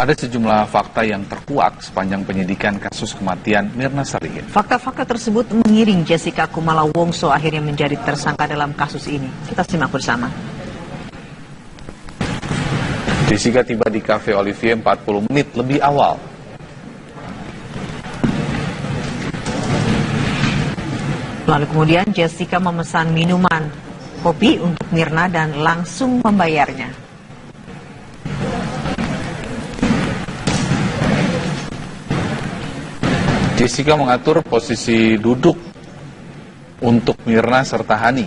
Ada sejumlah fakta yang terkuak sepanjang penyidikan kasus kematian Mirna Salihin. Fakta-fakta tersebut mengiring Jessica Kumala Wongso akhirnya menjadi tersangka dalam kasus ini. Kita simak bersama. Jessica tiba di Cafe Olivier 40 menit lebih awal. Lalu kemudian Jessica memesan minuman kopi untuk Mirna dan langsung membayarnya. Jessica mengatur posisi duduk untuk Mirna serta Hani.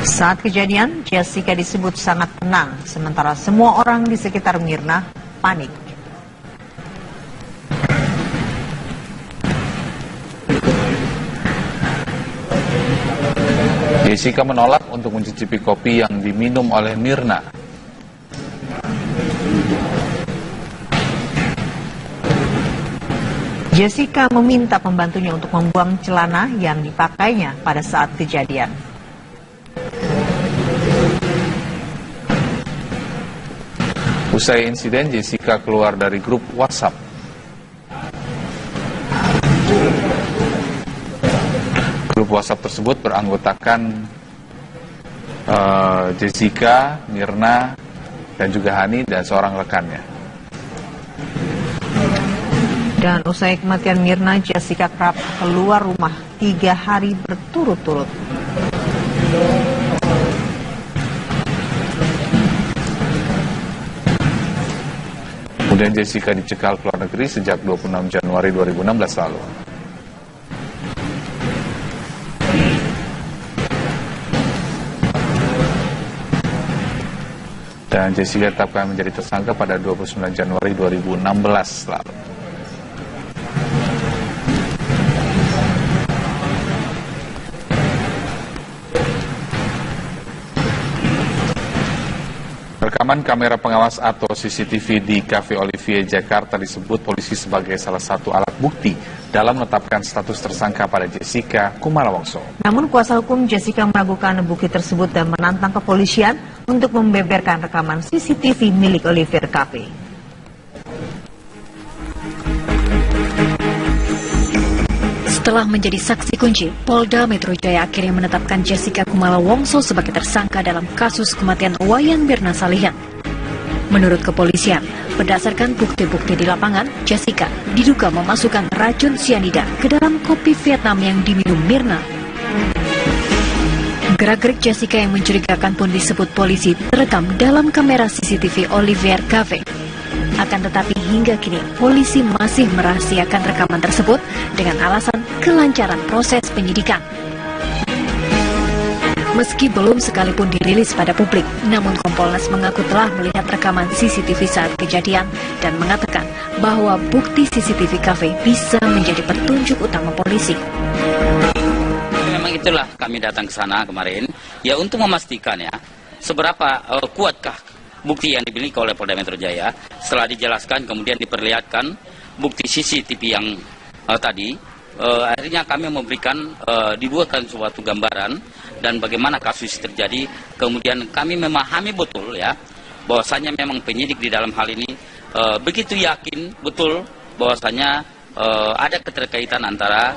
Saat kejadian, Jessica disebut sangat tenang, sementara semua orang di sekitar Mirna panik. Jessica menolak untuk mencicipi kopi yang diminum oleh Mirna. Jessica meminta pembantunya untuk membuang celana yang dipakainya pada saat kejadian. Usai insiden, Jessica keluar dari grup WhatsApp. Grup WhatsApp tersebut beranggotakan Jessica, Mirna, dan juga Hani dan seorang rekannya. Dan usai kematian Mirna, Jessica kerap keluar rumah 3 hari berturut-turut. Kemudian Jessica dicekal ke luar negeri sejak 26 Januari 2016 lalu. Dan Jessica ditetapkan menjadi tersangka pada 29 Januari 2016 lalu. Rekaman kamera pengawas atau CCTV di Cafe Olivier Jakarta disebut polisi sebagai salah satu alat bukti dalam menetapkan status tersangka pada Jessica Kumala Wongso. Namun kuasa hukum Jessica meragukan bukti tersebut dan menantang kepolisian untuk membeberkan rekaman CCTV milik Olivier Cafe. Setelah menjadi saksi kunci, Polda Metro Jaya akhirnya menetapkan Jessica Kumala Wongso sebagai tersangka dalam kasus kematian Wayan Mirna Salihin. Menurut kepolisian, berdasarkan bukti-bukti di lapangan, Jessica diduga memasukkan racun sianida ke dalam kopi Vietnam yang diminum Mirna. Gerak-gerik Jessica yang mencurigakan pun disebut polisi terekam dalam kamera CCTV Olivier Cafe. Akan tetapi hingga kini polisi masih merahasiakan rekaman tersebut dengan alasan kelancaran proses penyidikan. Meski belum sekalipun dirilis pada publik, namun Kompolnas mengaku telah melihat rekaman CCTV saat kejadian dan mengatakan bahwa bukti CCTV Cafe bisa menjadi petunjuk utama polisi. Memang itulah kami datang ke sana kemarin, ya untuk memastikan ya seberapa kuatkah bukti yang dimiliki oleh Polda Metro Jaya. Setelah dijelaskan kemudian diperlihatkan bukti CCTV yang tadi, akhirnya kami memberikan dibuatkan suatu gambaran dan bagaimana kasus terjadi. Kemudian kami memahami betul ya bahwasanya memang penyidik di dalam hal ini begitu yakin betul bahwasanya ada keterkaitan antara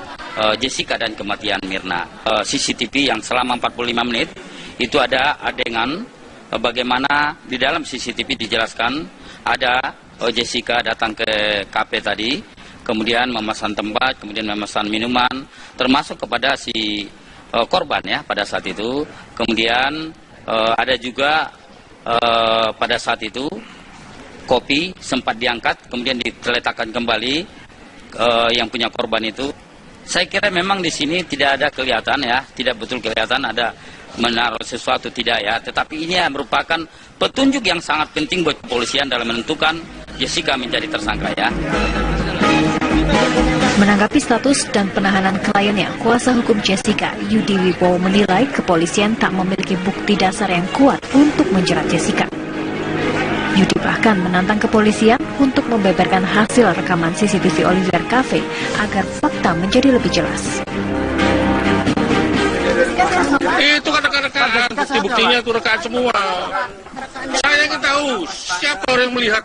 Jessica dan kematian Mirna. CCTV yang selama 45 menit itu ada adegan bagaimana di dalam CCTV dijelaskan ada Jessica datang ke kafe tadi, kemudian memesan tempat, kemudian memesan minuman, termasuk kepada si korban ya pada saat itu. Kemudian ada juga pada saat itu kopi sempat diangkat, kemudian diletakkan kembali yang punya korban itu. Saya kira memang di sini tidak ada kelihatan ya, tidak betul kelihatan ada menaruh sesuatu tidak ya, tetapi ini merupakan petunjuk yang sangat penting buat kepolisian dalam menentukan Jessica menjadi tersangka ya. Menanggapi status dan penahanan kliennya, kuasa hukum Jessica, Yudi Wibowo menilai kepolisian tak memiliki bukti dasar yang kuat untuk menjerat Jessica. Yudi bahkan menantang kepolisian untuk membeberkan hasil rekaman CCTV Olivier Cafe agar fakta menjadi lebih jelas. Itu kan rekan-rekan rekaan, bukti-buktinya itu rekaan semua. Saya ingin tahu siapa orang melihat,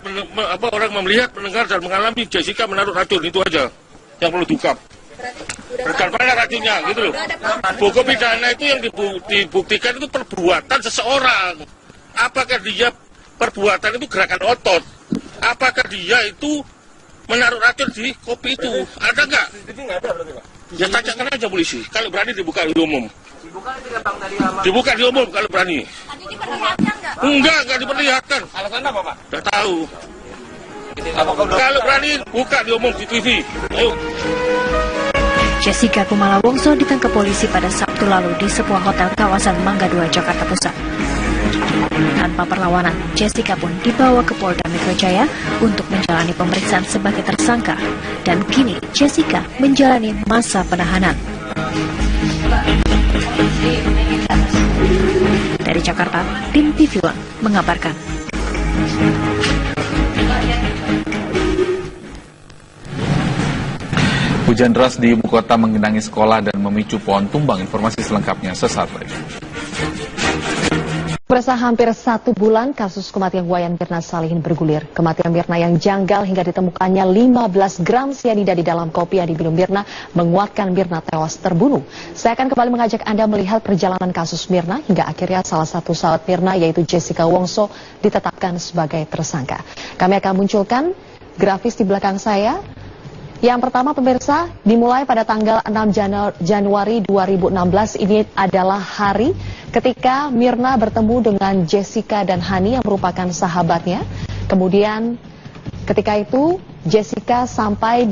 orang melihat, mendengar dan mengalami Jessica menaruh racun, itu aja yang perlu diungkap. Rekan mana racunnya, gitu loh. Hukum pidana itu yang dibuktikan itu perbuatan seseorang. Apakah dia perbuatan itu gerakan otot? Apakah dia itu menaruh racun di kopi itu? Ada nggak? Ya tanyakan aja polisi. Kalau berani dibuka di umum. Dibuka di umum kalau berani. Enggak diperlihatkan. Alasannya apa, Pak? Udah tahu. Kalau berani buka di umum di TV. Ayo. Jessica Kumala Wongso ditangkap polisi pada Sabtu lalu di sebuah hotel kawasan Mangga 2, Jakarta Pusat. Tanpa perlawanan, Jessica pun dibawa ke Polda Metro Jaya untuk menjalani pemeriksaan sebagai tersangka. Dan kini Jessica menjalani masa penahanan. Dari Jakarta, tim TV One mengabarkan. Hujan deras di ibu kota menggenangi sekolah dan memicu pohon tumbang. Informasi selengkapnya sesaat lagi. Pemirsa, hampir 1 bulan kasus kematian Wayan Mirna Salihin bergulir. Kematian Mirna yang janggal hingga ditemukannya 15 gram sianida di dalam kopi yang diminum Mirna menguatkan Mirna tewas terbunuh. Saya akan kembali mengajak Anda melihat perjalanan kasus Mirna hingga akhirnya salah satu sahabat Mirna yaitu Jessica Wongso ditetapkan sebagai tersangka. Kami akan munculkan grafis di belakang saya. Yang pertama pemirsa, dimulai pada tanggal 6 Januari 2016 ini adalah hari ketika Mirna bertemu dengan Jessica dan Hani yang merupakan sahabatnya. Kemudian ketika itu Jessica sampai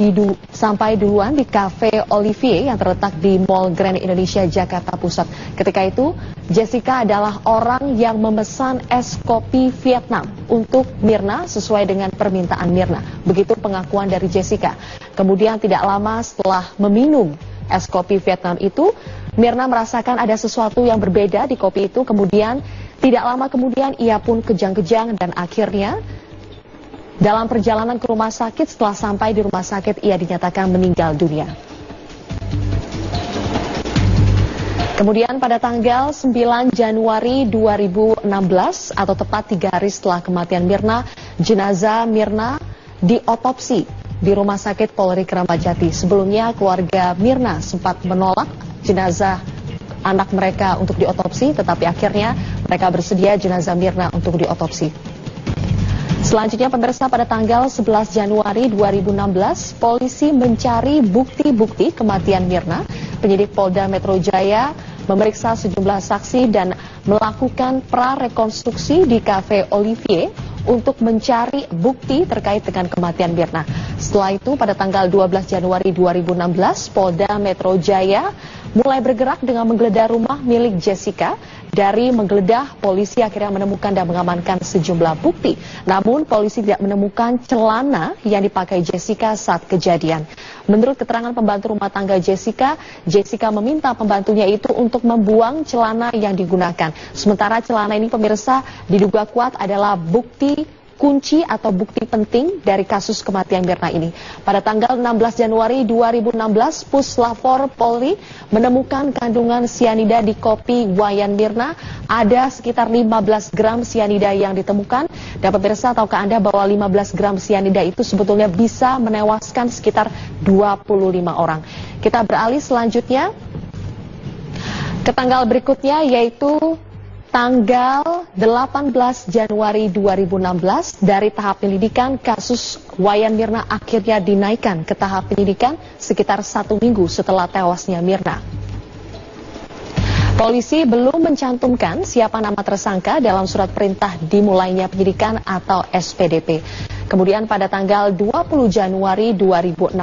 duluan di Cafe Olivier yang terletak di Mall Grand Indonesia Jakarta Pusat. Ketika itu Jessica adalah orang yang memesan es kopi Vietnam untuk Mirna sesuai dengan permintaan Mirna. Begitu pengakuan dari Jessica. Kemudian tidak lama setelah meminum es kopi Vietnam itu, Mirna merasakan ada sesuatu yang berbeda di kopi itu. Kemudian tidak lama kemudian ia pun kejang-kejang dan akhirnya dalam perjalanan ke rumah sakit, setelah sampai di rumah sakit ia dinyatakan meninggal dunia. Kemudian pada tanggal 9 Januari 2016 atau tepat 3 hari setelah kematian Mirna, jenazah Mirna diotopsi di Rumah Sakit Polri Kramat Jati. Sebelumnya keluarga Mirna sempat menolak jenazah anak mereka untuk diotopsi, tetapi akhirnya mereka bersedia jenazah Mirna untuk diotopsi. Selanjutnya pemirsa, pada tanggal 11 Januari 2016 polisi mencari bukti-bukti kematian Mirna. Penyidik Polda Metro Jaya memeriksa sejumlah saksi dan melakukan prarekonstruksi di Cafe Olivier untuk mencari bukti terkait dengan kematian Mirna. Setelah itu pada tanggal 12 Januari 2016 Polda Metro Jaya mulai bergerak dengan menggeledah rumah milik Jessica. Dari menggeledah, polisi akhirnya menemukan dan mengamankan sejumlah bukti. Namun polisi tidak menemukan celana yang dipakai Jessica saat kejadian. Menurut keterangan pembantu rumah tangga Jessica meminta pembantunya itu untuk membuang celana yang digunakan. Sementara celana ini pemirsa diduga kuat adalah bukti kunci atau bukti penting dari kasus kematian Mirna ini. Pada tanggal 16 Januari 2016, Puslapor Polri menemukan kandungan sianida di kopi Wayan Mirna. Ada sekitar 15 gram sianida yang ditemukan. Dan pemirsa, tahukah Anda bahwa 15 gram sianida itu sebetulnya bisa menewaskan sekitar 25 orang. Kita beralih selanjutnya ke tanggal berikutnya, yaitu tanggal 18 Januari 2016 dari tahap penyelidikan kasus Wayan Mirna akhirnya dinaikkan ke tahap penyidikan sekitar 1 minggu setelah tewasnya Mirna. Polisi belum mencantumkan siapa nama tersangka dalam surat perintah dimulainya penyidikan atau SPDP. Kemudian pada tanggal 20 Januari 2016,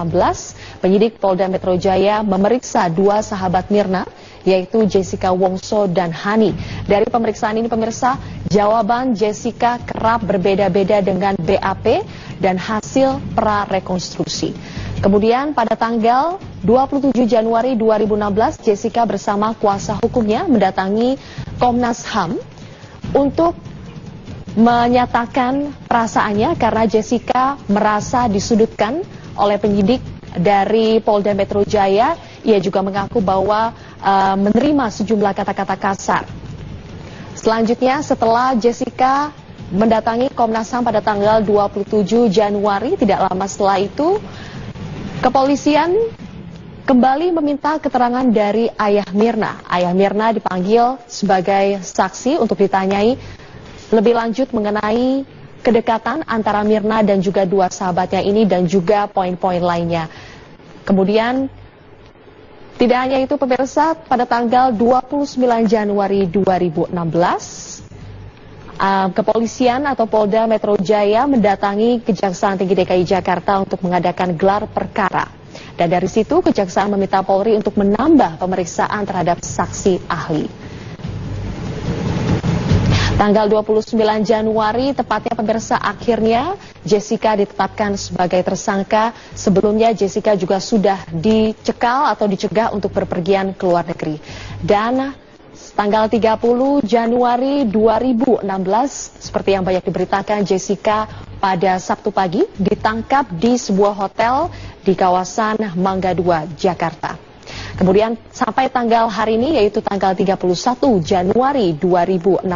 penyidik Polda Metro Jaya memeriksa 2 sahabat Mirna, yaitu Jessica Wongso dan Hani. Dari pemeriksaan ini pemirsa, jawaban Jessica kerap berbeda-beda dengan BAP dan hasil prarekonstruksi. Kemudian pada tanggal 27 Januari 2016, Jessica bersama kuasa hukumnya mendatangi Komnas HAM untuk menyatakan perasaannya karena Jessica merasa disudutkan oleh penyidik dari Polda Metro Jaya. Ia juga mengaku bahwa menerima sejumlah kata-kata kasar Selanjutnya, setelah Jessica mendatangi Komnas HAM pada tanggal 27 Januari, tidak lama setelah itu, kepolisian kembali meminta keterangan dari ayah Mirna. Ayah Mirna dipanggil sebagai saksi untuk ditanyai lebih lanjut mengenai kedekatan antara Mirna dan juga dua sahabatnya ini dan juga poin-poin lainnya. Kemudian tidak hanya itu pemirsa, pada tanggal 29 Januari 2016, kepolisian atau Polda Metro Jaya mendatangi Kejaksaan Tinggi DKI Jakarta untuk mengadakan gelar perkara. Dan dari situ Kejaksaan meminta Polri untuk menambah pemeriksaan terhadap saksi ahli. Tanggal 29 Januari, tepatnya pemirsa, akhirnya Jessica ditetapkan sebagai tersangka. Sebelumnya Jessica juga sudah dicekal atau dicegah untuk berpergian ke luar negeri. Dan tanggal 30 Januari 2016, seperti yang banyak diberitakan, Jessica pada Sabtu pagi ditangkap di sebuah hotel di kawasan Mangga 2, Jakarta. Kemudian sampai tanggal hari ini, yaitu tanggal 31 Januari 2016,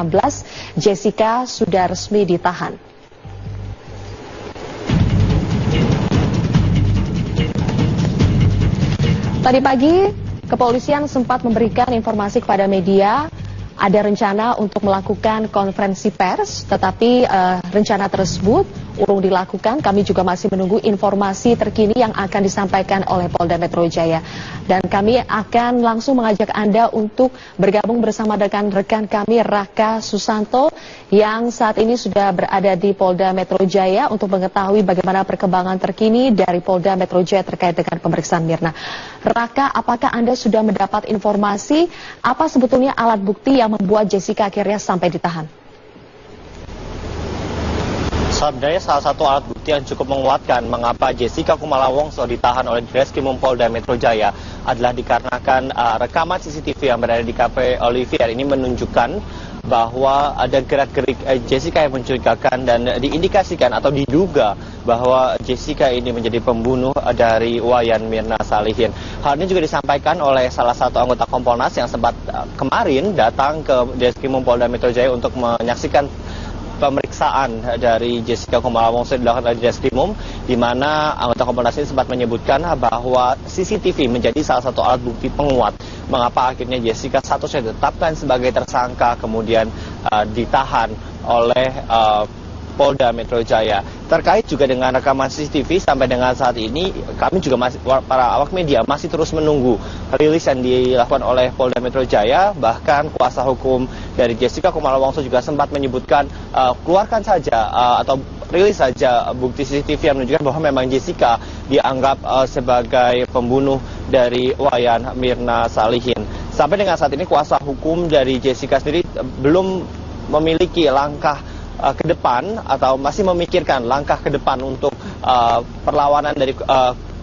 Jessica sudah resmi ditahan. Tadi pagi, kepolisian sempat memberikan informasi kepada media ada rencana untuk melakukan konferensi pers, tetapi rencana tersebut urung dilakukan. Kami juga masih menunggu informasi terkini yang akan disampaikan oleh Polda Metro Jaya. Dan kami akan langsung mengajak Anda untuk bergabung bersama dengan rekan kami Raka Susanto yang saat ini sudah berada di Polda Metro Jaya untuk mengetahui bagaimana perkembangan terkini dari Polda Metro Jaya terkait dengan pemeriksaan Mirna. Raka, apakah Anda sudah mendapat informasi apa sebetulnya alat bukti yang membuat Jessica akhirnya sampai ditahan? Sebenarnya salah satu alat bukti yang cukup menguatkan mengapa Jessica Kumala Wongso ditahan oleh Ditreskrimum Polda Metro Jaya adalah dikarenakan rekaman CCTV yang berada di Cafe Olivier ini menunjukkan bahwa ada gerak-gerik Jessica yang mencurigakan dan diindikasikan atau diduga bahwa Jessica ini menjadi pembunuh dari Wayan Mirna Salihin. Hal ini juga disampaikan oleh salah satu anggota Kompolnas yang sempat kemarin datang ke Ditreskrimum Polda Metro Jaya untuk menyaksikan pemeriksaan dari Jessica Kumala Wongso dilakukan oleh Ditreskrimum, di mana anggota Kompolnas ini sempat menyebutkan bahwa CCTV menjadi salah satu alat bukti penguat mengapa akhirnya Jessica statusnya ditetapkan sebagai tersangka kemudian ditahan oleh Polda Metro Jaya. Terkait juga dengan rekaman CCTV sampai dengan saat ini kami juga masih, para awak media masih terus menunggu rilis yang dilakukan oleh Polda Metro Jaya. Bahkan kuasa hukum dari Jessica Kumala Wongso juga sempat menyebutkan keluarkan saja atau rilis saja bukti CCTV yang menunjukkan bahwa memang Jessica dianggap sebagai pembunuh dari Wayan Mirna Salihin. Sampai dengan saat ini kuasa hukum dari Jessica sendiri belum memiliki langkah ke depan atau masih memikirkan langkah ke depan untuk perlawanan dari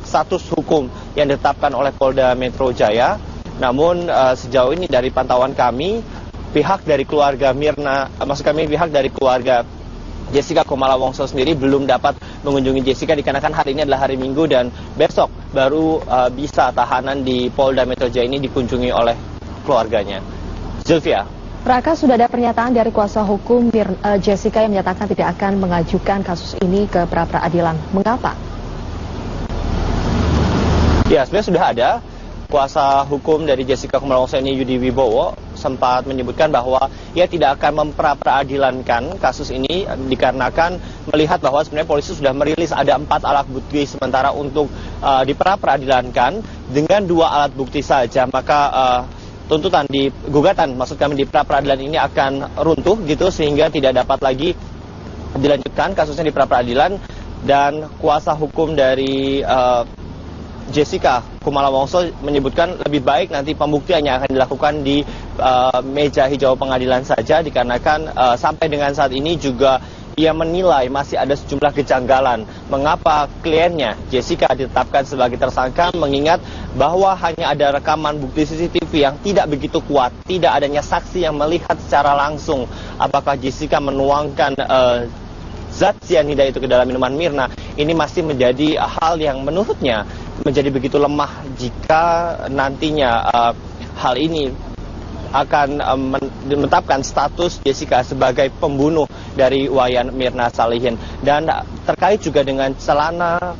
status hukum yang ditetapkan oleh Polda Metro Jaya. Namun sejauh ini dari pantauan kami, pihak dari keluarga Mirna, pihak dari keluarga Jessica Kumala Wongso sendiri belum dapat mengunjungi Jessica dikarenakan hari ini adalah hari Minggu dan besok baru bisa tahanan di Polda Metro Jaya ini dikunjungi oleh keluarganya. Zulfia. Raka, sudah ada pernyataan dari kuasa hukum Jessica yang menyatakan tidak akan mengajukan kasus ini ke pra-peradilan. Mengapa? Ya, sebenarnya sudah ada. Kuasa hukum dari Jessica Kumala Wongso ini, Yudi Wibowo, sempat menyebutkan bahwa ia tidak akan mempra-peradilankan kasus ini dikarenakan melihat bahwa sebenarnya polisi sudah merilis ada 4 alat bukti, sementara untuk dipra-peradilankan dengan 2 alat bukti saja, maka tuntutan di gugatan, maksud kami di pra-peradilan ini akan runtuh gitu, sehingga tidak dapat lagi dilanjutkan kasusnya di pra-peradilan. Dan kuasa hukum dari Jessica Kumala Wongso menyebutkan lebih baik nanti pembuktiannya akan dilakukan di meja hijau pengadilan saja, dikarenakan sampai dengan saat ini juga ia menilai masih ada sejumlah kejanggalan mengapa kliennya Jessica ditetapkan sebagai tersangka, mengingat bahwa hanya ada rekaman bukti CCTV yang tidak begitu kuat, tidak adanya saksi yang melihat secara langsung apakah Jessica menuangkan zat cyanida itu ke dalam minuman Mirna. Ini masih menjadi hal yang menurutnya menjadi begitu lemah jika nantinya hal ini akan menetapkan status Jessica sebagai pembunuh dari Wayan Mirna Salihin. Dan terkait juga dengan celana